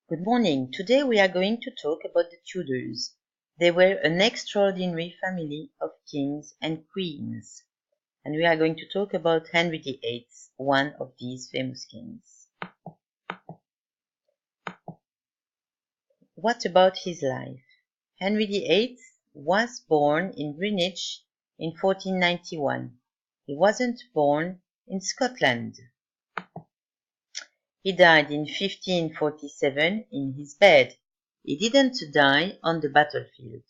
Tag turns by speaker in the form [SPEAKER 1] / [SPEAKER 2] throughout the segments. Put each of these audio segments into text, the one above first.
[SPEAKER 1] Good morning. Today we are going to talk about the Tudors. They were an extraordinary family of kings and queens. And we are going to talk about Henry VIII, one of these famous kings. What about his life? Henry VIII was born in Greenwich in 1491. He wasn't born in Scotland. He died in 1547 in his bed. He didn't die on the battlefield.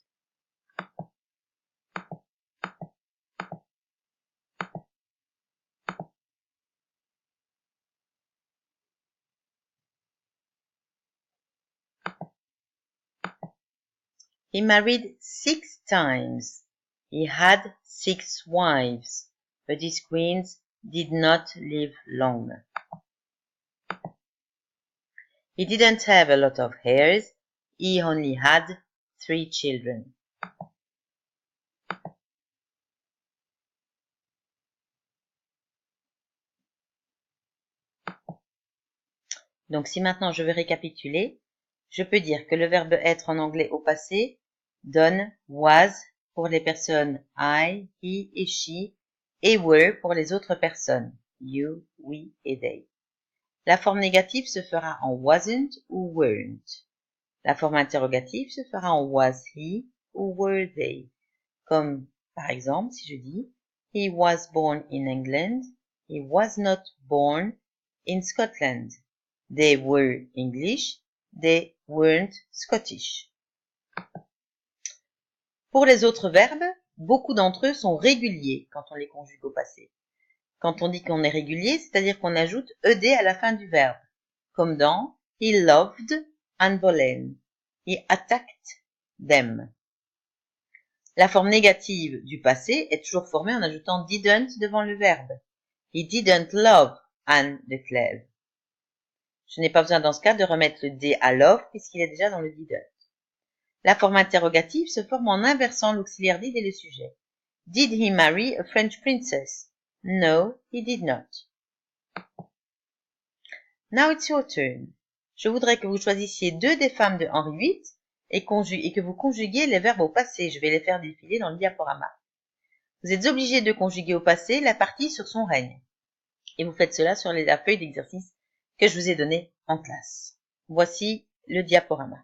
[SPEAKER 1] He married 6 times. He had 6 wives, but his queens did not live long. He didn't have a lot of heirs. He only had 3 children. Donc si maintenant je veux récapituler, je peux dire que le verbe être en anglais au passé donne was pour les personnes I, he et she et were pour les autres personnes you, we et they. La forme négative se fera en wasn't ou weren't. La forme interrogative se fera en was he ou were they. Comme par exemple si je dis he was born in England, he was not born in Scotland. They were English, they weren't Scottish. Pour les autres verbes, beaucoup d'entre eux sont réguliers quand on les conjugue au passé. Quand on dit qu'on est régulier, c'est-à-dire qu'on ajoute ed à la fin du verbe, comme dans he loved Anne Boleyn, he attacked them. La forme négative du passé est toujours formée en ajoutant didn't devant le verbe. He didn't love Anne de Clèves. Je n'ai pas besoin dans ce cas de remettre le D à love puisqu'il est déjà dans le didn't. La forme interrogative se forme en inversant l'auxiliaire did et le sujet. Did he marry a French princess? No, he did not. Now it's your turn. Je voudrais que vous choisissiez 2 des femmes de Henri VIII et que vous conjuguiez les verbes au passé. Je vais les faire défiler dans le diaporama. Vous êtes obligé de conjuguer au passé la partie sur son règne. Et vous faites cela sur la feuille d'exercice que je vous ai donnée en classe. Voici le diaporama.